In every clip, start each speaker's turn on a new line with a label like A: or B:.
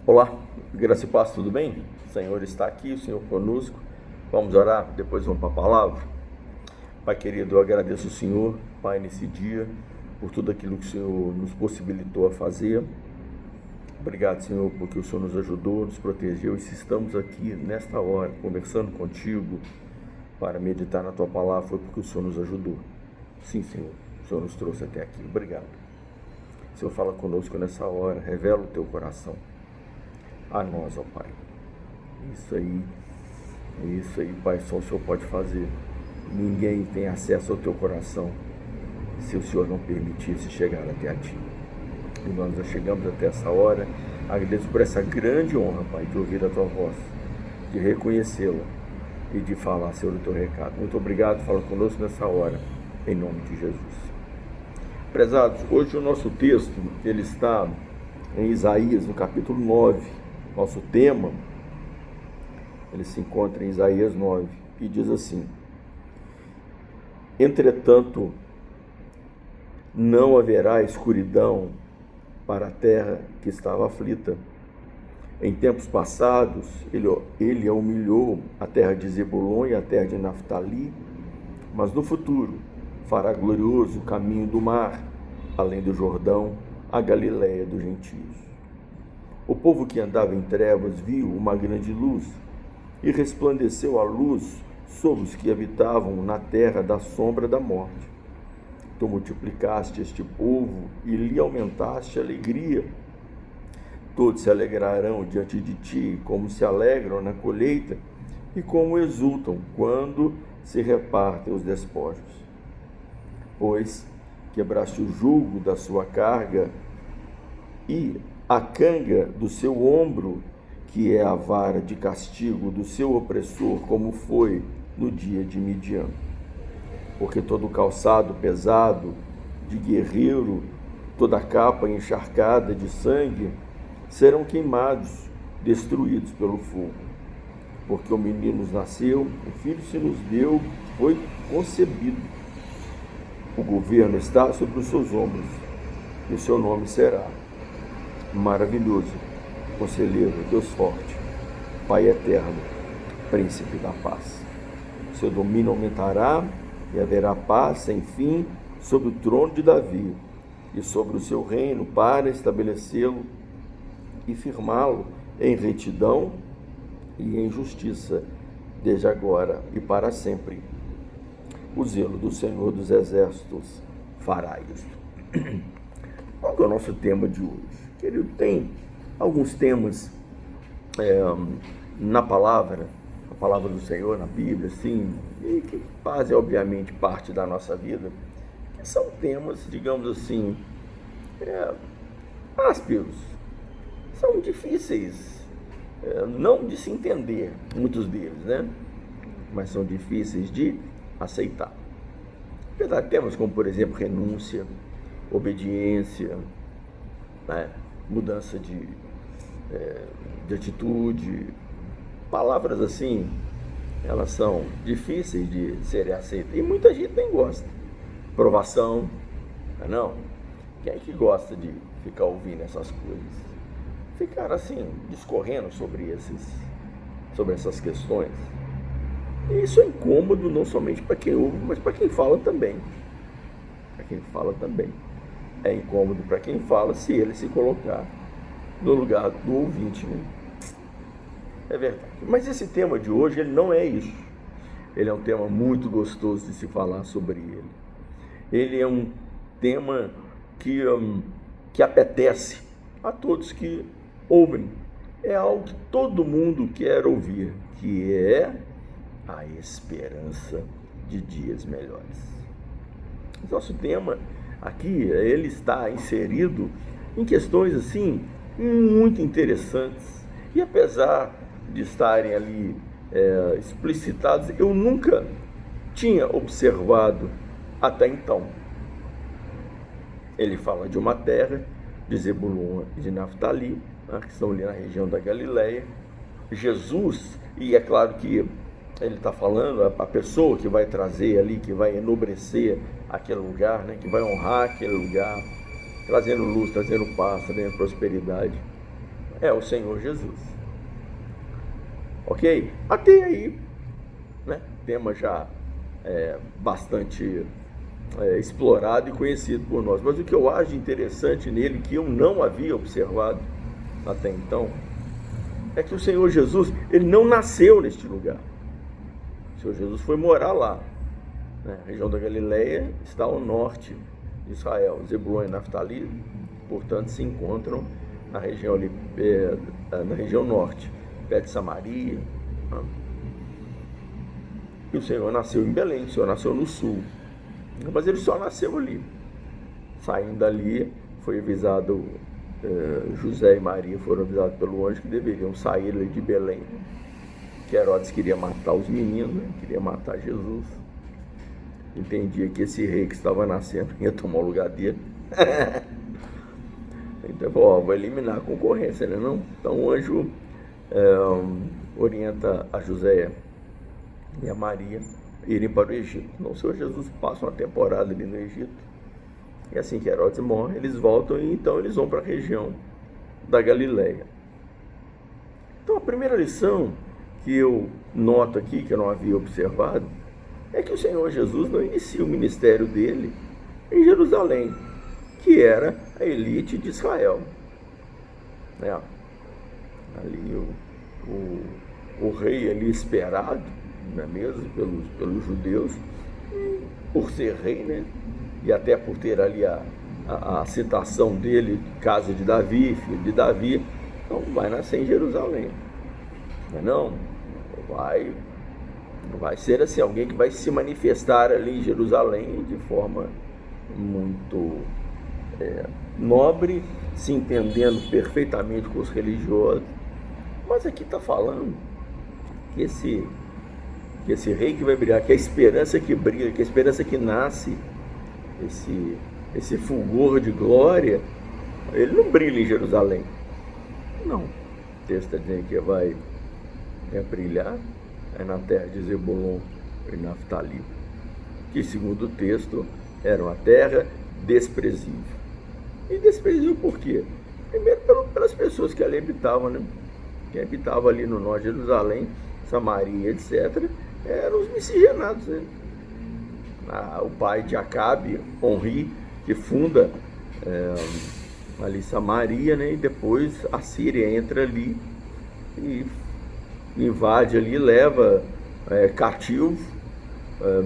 A: Olá, graça e paz, tudo bem? O Senhor está aqui, o Senhor conosco. Vamos orar, depois vamos para a palavra. Pai querido, eu agradeço o Senhor, Pai, nesse dia, por tudo aquilo que o Senhor nos possibilitou a fazer. Obrigado, Senhor, porque o Senhor nos ajudou, nos protegeu, e se estamos aqui nesta hora, conversando contigo, para meditar na Tua palavra, foi porque o Senhor nos ajudou. Sim, Senhor, o Senhor nos trouxe até aqui. Obrigado. O Senhor fala conosco nessa hora, revela o Teu coração a nós, ó Pai. Isso aí, Pai, só o Senhor pode fazer. Ninguém tem acesso ao Teu coração se o Senhor não permitisse chegar até a Ti. E nós já chegamos até essa hora. Agradeço por essa grande honra, Pai, de ouvir a Tua voz, de reconhecê-la e de falar, Senhor, o Teu recado. Muito obrigado, fala conosco nessa hora, em nome de Jesus. Prezados, hoje o nosso texto, ele está em Isaías, no capítulo 9. Nosso tema, ele se encontra em Isaías 9, e diz assim: entretanto, não haverá escuridão para a terra que estava aflita. Em tempos passados, ele humilhou a terra de Zebulon e a terra de Naftali, mas no futuro fará glorioso o caminho do mar, além do Jordão, a Galileia dos gentios. O povo que andava em trevas viu uma grande luz, e resplandeceu a luz sobre os que habitavam na terra da sombra da morte. Tu multiplicaste este povo e lhe aumentaste a alegria. Todos se alegrarão diante de ti, como se alegram na colheita, e como exultam quando se repartem os despojos. Pois quebraste o jugo da sua carga e a canga do seu ombro, que é a vara de castigo do seu opressor, como foi no dia de Midian. Porque todo calçado pesado de guerreiro, toda capa encharcada de sangue, serão queimados, destruídos pelo fogo. Porque o menino nos nasceu, o filho se nos deu, foi concebido. O governo está sobre os seus ombros, e o seu nome será Maravilhoso, Conselheiro, Deus forte, Pai eterno, Príncipe da paz. Seu domínio aumentará e haverá paz sem fim sobre o trono de Davi e sobre o seu reino, para estabelecê-lo e firmá-lo em retidão e em justiça, desde agora e para sempre. O zelo do Senhor dos Exércitos fará isso. Qual que é o nosso tema de hoje? Querido, tem alguns temas na palavra, a palavra do Senhor, na Bíblia, assim, e que fazem, obviamente, parte da nossa vida, que são temas, digamos assim, ásperos, são difíceis, não de se entender, muitos deles, né? Mas são difíceis de aceitar. Apesar de temas como, por exemplo, renúncia, obediência, né? Mudança de atitude, palavras assim, elas são difíceis de serem aceitas, e muita gente nem gosta. Provação, não? Quem é que gosta de ficar ouvindo essas coisas? Ficar assim, discorrendo sobre essas questões. E isso é incômodo não somente para quem ouve, mas para quem fala também. Para quem fala também. É incômodo para quem fala se ele se colocar no lugar do ouvinte, né? É verdade. Mas esse tema de hoje, ele não é isso. Ele é um tema muito gostoso de se falar sobre ele. Ele é um tema que apetece a todos que ouvem. É algo que todo mundo quer ouvir, que é a esperança de dias melhores. Nosso tema aqui, ele está inserido em questões assim muito interessantes, e apesar de estarem ali explicitadas, eu nunca tinha observado até então. Ele fala de uma terra de Zebulon e de Naftali, né, que estão ali na região da Galileia. Jesus, e é claro que ele está falando a pessoa que vai trazer ali, que vai enobrecer aquele lugar, né, que vai honrar aquele lugar, trazendo luz, trazendo paz, trazendo prosperidade. é o Senhor Jesus. Ok? Até aí, né? Tema já bastante explorado e conhecido por nós. Mas o que eu acho interessante nele, que eu não havia observado até então, é que o Senhor Jesus, ele não nasceu neste lugar. O Senhor Jesus foi morar lá, né? A região da Galileia está ao norte de Israel. Zebulon e Naftali, portanto, se encontram na região ali, na região norte, perto de Samaria. Né? E o Senhor nasceu em Belém, o Senhor nasceu no sul. Mas ele só nasceu ali. Saindo dali, foi avisado, José e Maria foram avisados pelo anjo que deveriam sair ali de Belém. Que Herodes queria matar os meninos, né? Queria matar Jesus. Entendia que esse rei que estava nascendo ia tomar o lugar dele. Então, vou eliminar a concorrência, né? Não? Então o anjo orienta a José e a Maria irem para o Egito. Então o Senhor Jesus passa uma temporada ali no Egito. E assim que Herodes morre, eles voltam e então eles vão para a região da Galileia. Então a primeira lição que eu noto aqui, que eu não havia observado, é que o Senhor Jesus não inicia o ministério dele em Jerusalém, que era a elite de Israel. Ali o rei ali esperado, não é mesmo, pelos judeus, por ser rei, né? E até por ter ali a citação dele, casa de Davi, filho de Davi, então vai nascer em Jerusalém. Não vai ser assim, alguém que vai se manifestar ali em Jerusalém de forma muito nobre, se entendendo perfeitamente com os religiosos. Mas aqui está falando que esse rei que vai brilhar, que a esperança que brilha, que a esperança que nasce, esse fulgor de glória, ele não brilha em Jerusalém. Não. O texto está dizendo que vai brilhar na terra de Zebulon e Naftali, que segundo o texto era uma terra desprezível. E desprezível por quê? Primeiro pelas pessoas que ali habitavam, né? Quem habitava ali no norte de Jerusalém, Samaria, etc., eram os miscigenados, né? O pai de Acabe, Onri, que funda ali Samaria, né? E depois a Síria entra ali e invade ali, leva cativo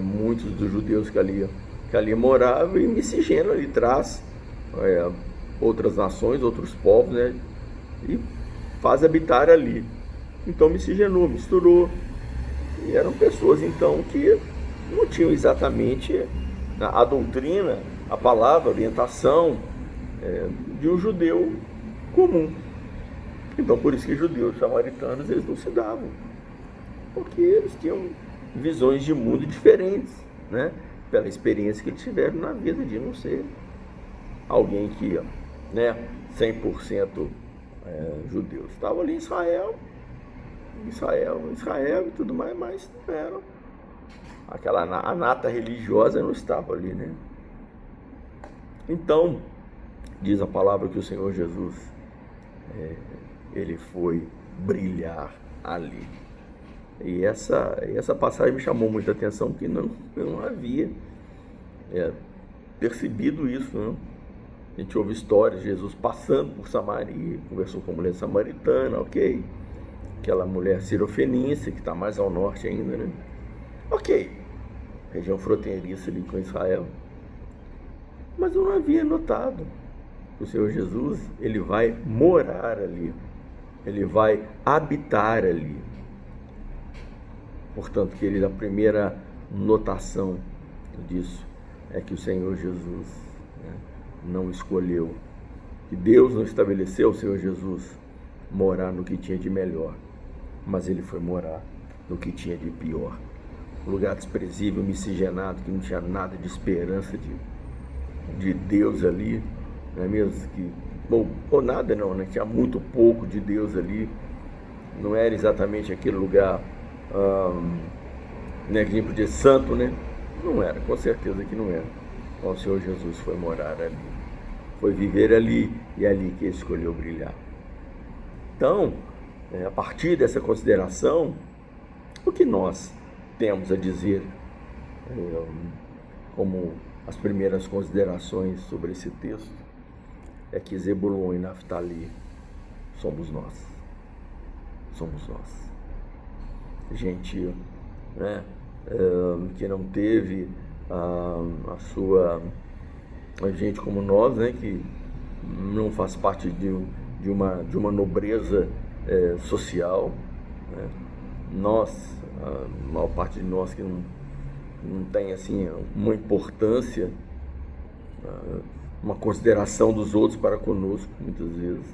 A: muitos dos judeus que ali moravam e miscigena ali, traz outras nações, outros povos, né? E faz habitar ali. Então miscigenou, misturou. E eram pessoas então que não tinham exatamente a doutrina, a palavra, a orientação de um judeu comum. Então por isso que judeus samaritanos eles não se davam, porque eles tinham visões de mundo diferentes, né? Pela experiência que eles tiveram na vida de não ser alguém que 100% judeus. Estavam ali em Israel e tudo mais, mas não eram. A nata religiosa não estava ali, né? Então, diz a palavra que o Senhor Jesus, ele foi brilhar ali. E essa passagem me chamou muita atenção, porque eu não havia percebido isso, né? A gente ouve histórias de Jesus passando por Samaria, conversou com a mulher samaritana, ok? Aquela mulher sirofenícia, que está mais ao norte ainda, né? Ok, região fronteiriça ali com Israel. Mas eu não havia notado que o Senhor Jesus, ele vai morar ali, ele vai habitar ali. Portanto, querido, a primeira notação disso é que o Senhor Jesus não escolheu, que Deus não estabeleceu o Senhor Jesus morar no que tinha de melhor, mas ele foi morar no que tinha de pior. Um lugar desprezível, miscigenado, que não tinha nada de esperança de Deus ali, não é mesmo? Ou nada não, né? Tinha muito pouco de Deus ali, não era exatamente aquele lugar que a gente podia dizer santo, né? Não era, com certeza que não era. Então o Senhor Jesus foi morar ali, foi viver ali, e é ali que ele escolheu brilhar. Então, a partir dessa consideração, o que nós temos a dizer como as primeiras considerações sobre esse texto é que Zebulon e Naftali somos nós. Somos nós. Gente, né, que não teve a sua... gente como nós, né, que não faz parte de uma nobreza social, né? Nós, a maior parte de nós que não tem assim uma importância, uma consideração dos outros para conosco, muitas vezes.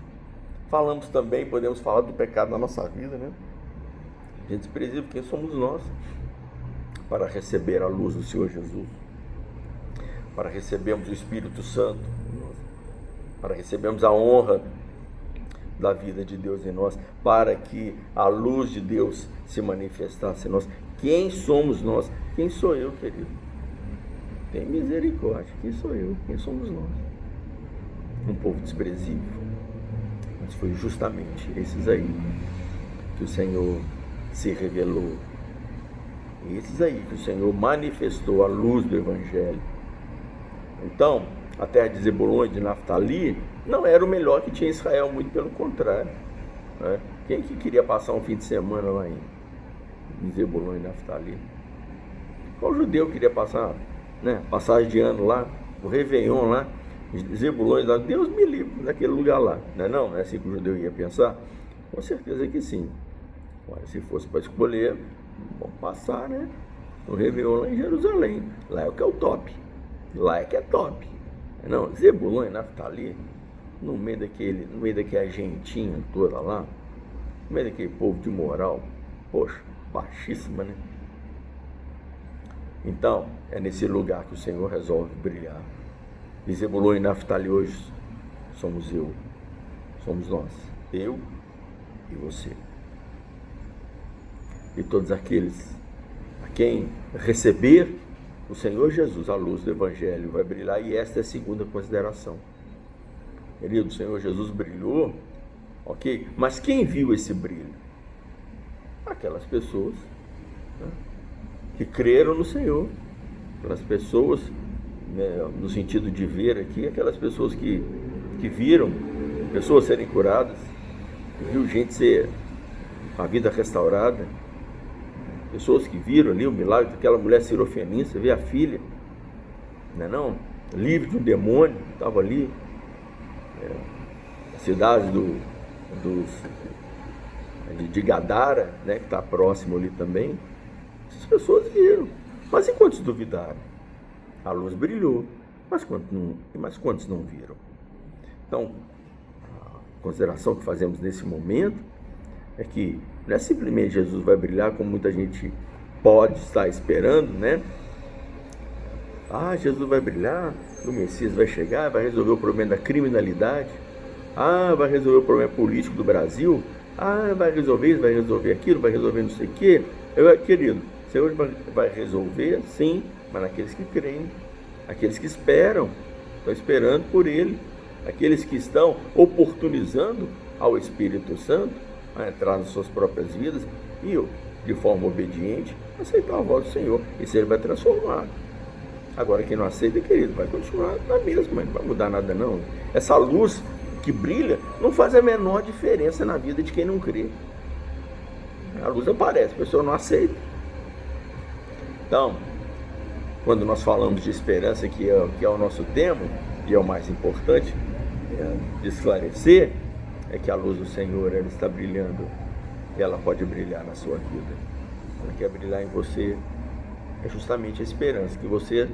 A: Falamos também, podemos falar do pecado na nossa vida, né? Gente desprezível, quem somos nós para receber a luz do Senhor Jesus, para recebermos o Espírito Santo, para recebermos a honra da vida de Deus em nós, para que a luz de Deus se manifestasse em nós. Quem somos nós? Quem sou eu, querido? Tem misericórdia. Quem sou eu? Quem somos nós? Um povo desprezível. Mas foi justamente esses aí que o Senhor se revelou. Esses aí que o Senhor manifestou a luz do Evangelho. Então, a terra de Zebulon e de Naftali não era o melhor que tinha Israel, muito pelo contrário, né? Quem que queria passar um fim de semana lá em Zebulon e Naftali? Qual judeu queria passar, né, passagem de ano lá, o Réveillon lá, Zebulon e Naftali? Deus me livre daquele lugar lá, não é assim que o judeu ia pensar? Com certeza que sim. Mas se fosse para escolher, vamos passar, né, o Réveillon lá em Jerusalém. Lá é o que é o top, lá é que é top. Não, Zebulon e Naftali, no meio daquela gentinha toda lá, no meio daquele povo de moral, poxa, baixíssima, né? Então, é nesse lugar que o Senhor resolve brilhar. E Zebulon e Naftali hoje somos nós, eu e você. E todos aqueles a quem receber o Senhor Jesus, a luz do Evangelho, vai brilhar. E esta é a segunda consideração. Querido, o Senhor Jesus brilhou, ok? Mas quem viu esse brilho? Aquelas pessoas, né, que creram no Senhor. Aquelas pessoas, né, no sentido de ver aqui, aquelas pessoas que viram pessoas serem curadas, viu gente ser a vida restaurada, pessoas que viram ali o milagre daquela mulher sirofenista, ver a filha, não, livre de um demônio, estava ali, a cidade de Gadara, né, que está próximo ali também. Essas pessoas viram, mas e quantos duvidaram? A luz brilhou, mas quantos não viram? Então, a consideração que fazemos nesse momento é que não é simplesmente Jesus vai brilhar, como muita gente pode estar esperando, né? Jesus vai brilhar, o Messias vai chegar, vai resolver o problema da criminalidade, vai resolver o problema político do Brasil, vai resolver isso, vai resolver aquilo, vai resolver não sei o quê. Querido, o Senhor vai resolver, sim, mas naqueles que creem, aqueles que estão esperando por Ele, aqueles que estão oportunizando ao Espírito Santo a entrar nas suas próprias vidas e, de forma obediente, aceitar a voz do Senhor. Isso Ele vai transformar. Agora, quem não aceita, querido, vai continuar na mesma, não vai mudar nada não. Essa luz que brilha não faz a menor diferença na vida de quem não crê. A luz aparece, a pessoa não aceita. Então, quando nós falamos de esperança, que é o nosso tema, e é o mais importante de esclarecer, é que a luz do Senhor, ela está brilhando, e ela pode brilhar na sua vida. Ela quer brilhar em você, é justamente a esperança, que você,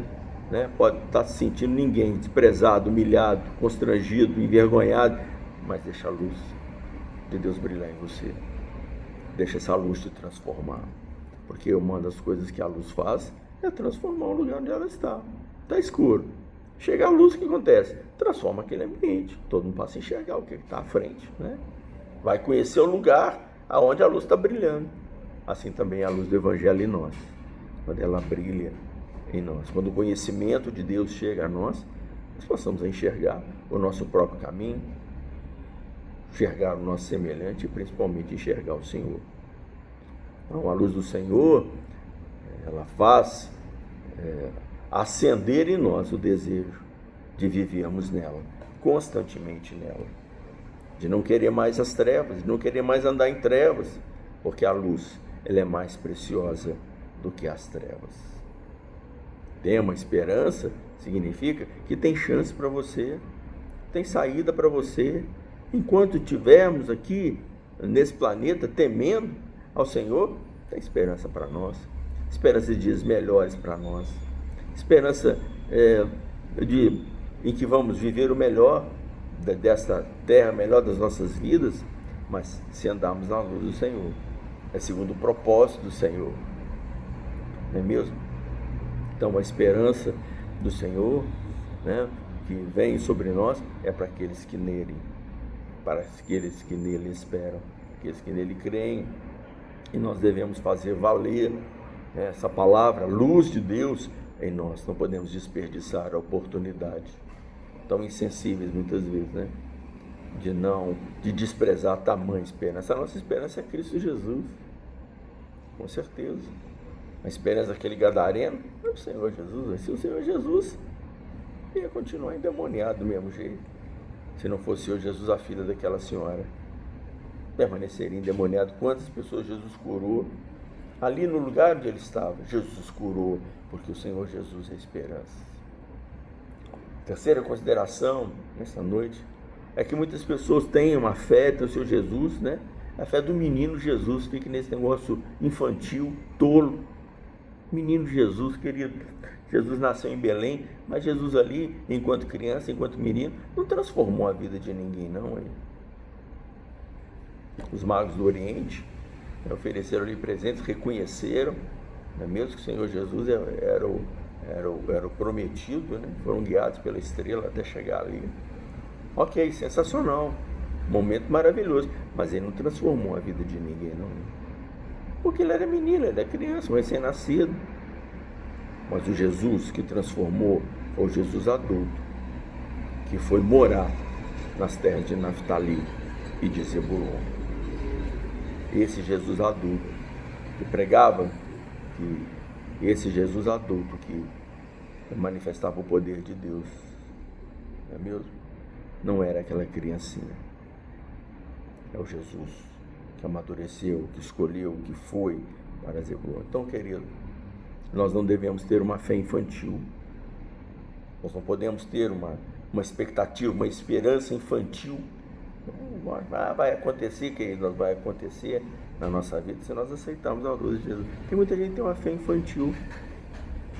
A: né, pode estar se sentindo ninguém, desprezado, humilhado, constrangido, envergonhado, mas deixa a luz de Deus brilhar em você. Deixa essa luz te transformar, porque uma das coisas que a luz faz é transformar o lugar onde ela está. Está escuro. Chega a luz, o que acontece? Transforma aquele ambiente. Todo mundo passa a enxergar o que está à frente, né? Vai conhecer o lugar aonde a luz está brilhando. Assim também é a luz do Evangelho em nós. Quando ela brilha em nós, quando o conhecimento de Deus chega a nós, nós passamos a enxergar o nosso próprio caminho, enxergar o nosso semelhante e principalmente enxergar o Senhor. Então, a luz do Senhor, ela faz acender em nós o desejo de vivermos nela, constantemente nela, de não querer mais as trevas, de não querer mais andar em trevas, porque a luz, ela é mais preciosa do que as trevas. Ter uma esperança significa que tem chance para você, tem saída para você. Enquanto estivermos aqui nesse planeta temendo ao Senhor, tem esperança para nós, esperança de dias melhores para nós, esperança em que vamos viver o melhor desta terra, melhor das nossas vidas, mas se andarmos na luz do Senhor, é segundo o propósito do Senhor, não é mesmo? Então a esperança do Senhor, né, que vem sobre nós, é para aqueles que nele esperam, aqueles que nele creem, e nós devemos fazer valer, né, essa palavra, luz de Deus em nós. Não podemos desperdiçar a oportunidade, tão insensíveis muitas vezes, né, de desprezar tamanha esperança. A nossa esperança é Cristo Jesus, com certeza. A esperança daquele gadareno é o Senhor Jesus. Se o Senhor Jesus ia continuar endemoniado do mesmo jeito, se não fosse o Senhor Jesus, a filha daquela senhora permaneceria endemoniado. Quantas pessoas Jesus curou ali no lugar onde ele estava? Jesus curou, porque o Senhor Jesus é a esperança. Terceira consideração nessa noite é que muitas pessoas têm uma fé no Senhor Jesus, né? A fé do menino Jesus, fica nesse negócio infantil, tolo. Menino Jesus, querido, Jesus nasceu em Belém, mas Jesus ali, enquanto criança, enquanto menino, não transformou a vida de ninguém, não. Hein? Os magos do Oriente, né, ofereceram ali presentes, reconheceram, não é mesmo que o Senhor Jesus era o prometido, né? Foram guiados pela estrela até chegar ali. Ok, sensacional, momento maravilhoso, mas ele não transformou a vida de ninguém, não. Porque ele era menino, ele era criança, um recém-nascido. Mas o Jesus que transformou foi o Jesus adulto, que foi morar nas terras de Naftali e de Zebulon. Esse Jesus adulto que pregava, esse Jesus adulto que manifestava o poder de Deus, não é mesmo? Não era aquela criancinha. É o Jesus que amadureceu, que escolheu, que foi para Zebulon. Então, querido, nós não devemos ter uma fé infantil. Nós não podemos ter uma expectativa, uma esperança infantil. Vai acontecer, querido, vai acontecer na nossa vida se nós aceitarmos a luz de Jesus. Tem muita gente que tem uma fé infantil,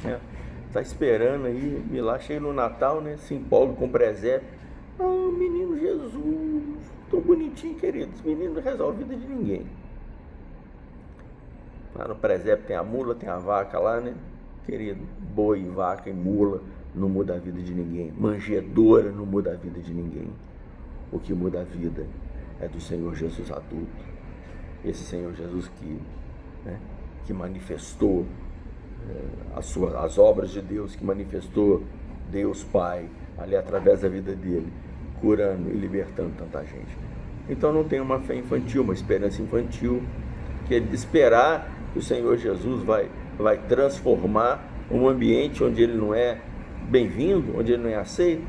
A: né? Está esperando aí, e lá chega no Natal, né? Se empolga com o presépio. Ah, menino Jesus, tão bonitinho, querido. Esse menino não resolve a vida de ninguém. Lá no presépio tem a mula, tem a vaca lá, né? Querido, boi, vaca e mula não muda a vida de ninguém. Manjedoura não muda a vida de ninguém. O que muda a vida é do Senhor Jesus adulto. Esse Senhor Jesus que manifestou as obras de Deus, que manifestou Deus Pai ali através da vida dele, curando e libertando tanta gente. Então não tem uma fé infantil, uma esperança infantil, que é de esperar que o Senhor Jesus vai transformar um ambiente onde ele não é bem-vindo, onde ele não é aceito.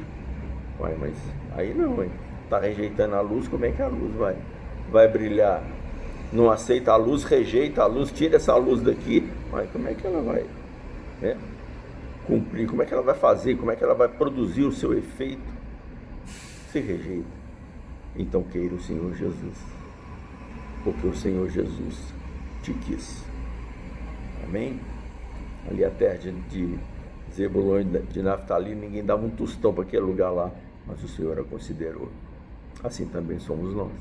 A: Uai, mas aí não, hein? Está rejeitando a luz, como é que a luz vai brilhar? Não aceita a luz, rejeita a luz, tira essa luz daqui, mas como é que ela vai, né, cumprir? Como é que ela vai fazer? Como é que ela vai produzir o seu efeito? Se rejeita. Então queira o Senhor Jesus, porque o Senhor Jesus te quis. Amém? Ali a terra de Zebulon, de Naftali, ninguém dava um tostão para aquele lugar lá, mas o Senhor a considerou. Assim também somos nós.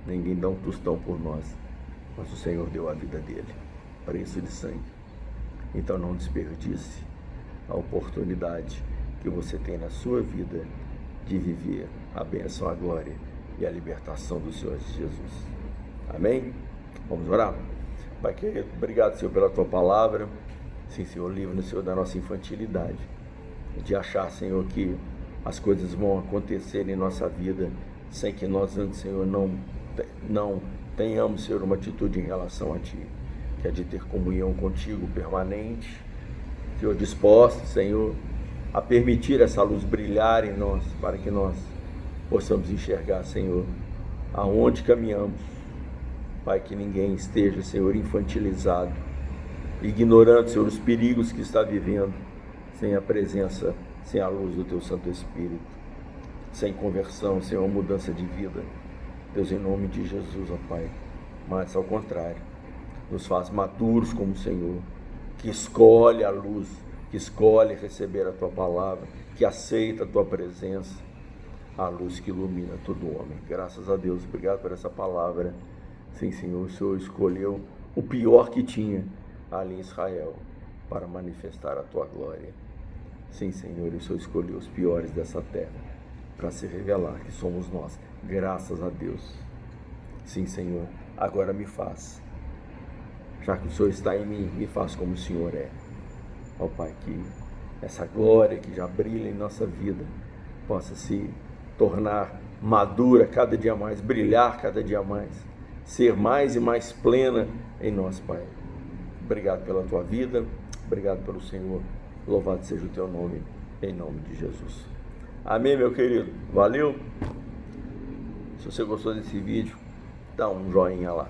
A: Ninguém dá um tostão por nós, mas o Senhor deu a vida dele, preço de sangue. Então não desperdice a oportunidade que você tem na sua vida de viver a bênção, a glória e a libertação do Senhor Jesus. Amém? Vamos orar? Pai querido, obrigado, Senhor, pela tua palavra. Sim, Senhor, livra-nos, Senhor, da nossa infantilidade, de achar, Senhor, que as coisas vão acontecer em nossa vida sem que nós antes, Senhor, não tenhamos, Senhor, uma atitude em relação a Ti, que é de ter comunhão contigo permanente, Senhor, disposto, Senhor, a permitir essa luz brilhar em nós, para que nós possamos enxergar, Senhor, aonde caminhamos. Pai, que ninguém esteja, Senhor, infantilizado, ignorando, Senhor, os perigos que está vivendo, sem a presença, sem a luz do Teu Santo Espírito, sem conversão, Senhor, mudança de vida. Deus, em nome de Jesus, ó Pai, mas ao contrário, nos faz maduros como o Senhor, que escolhe a luz, que escolhe receber a Tua palavra, que aceita a Tua presença, a luz que ilumina todo homem. Graças a Deus, obrigado por essa palavra. Sim, Senhor, o Senhor escolheu o pior que tinha ali em Israel para manifestar a Tua glória. Sim, Senhor, o Senhor escolheu os piores dessa terra para se revelar que somos nós. Graças a Deus. Sim, Senhor, agora me faz, já que o Senhor está em mim, me faz como o Senhor é. Ó Pai, que essa glória que já brilha em nossa vida possa se tornar madura cada dia mais, brilhar cada dia mais, ser mais e mais plena em nós, Pai. Obrigado pela Tua vida, obrigado pelo Senhor, louvado seja o Teu nome, em nome de Jesus. Amém, meu querido? Valeu? Se você gostou desse vídeo, dá um joinha lá,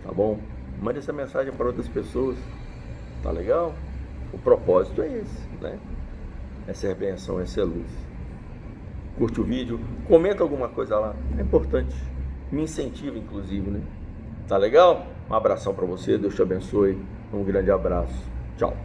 A: tá bom? Mande essa mensagem para outras pessoas, tá legal? O propósito é esse, né? É ser bênção, é ser luz. Curte o vídeo, comenta alguma coisa lá, é importante, me incentiva inclusive, né? Tá legal? Um abração para você, Deus te abençoe, um grande abraço, tchau.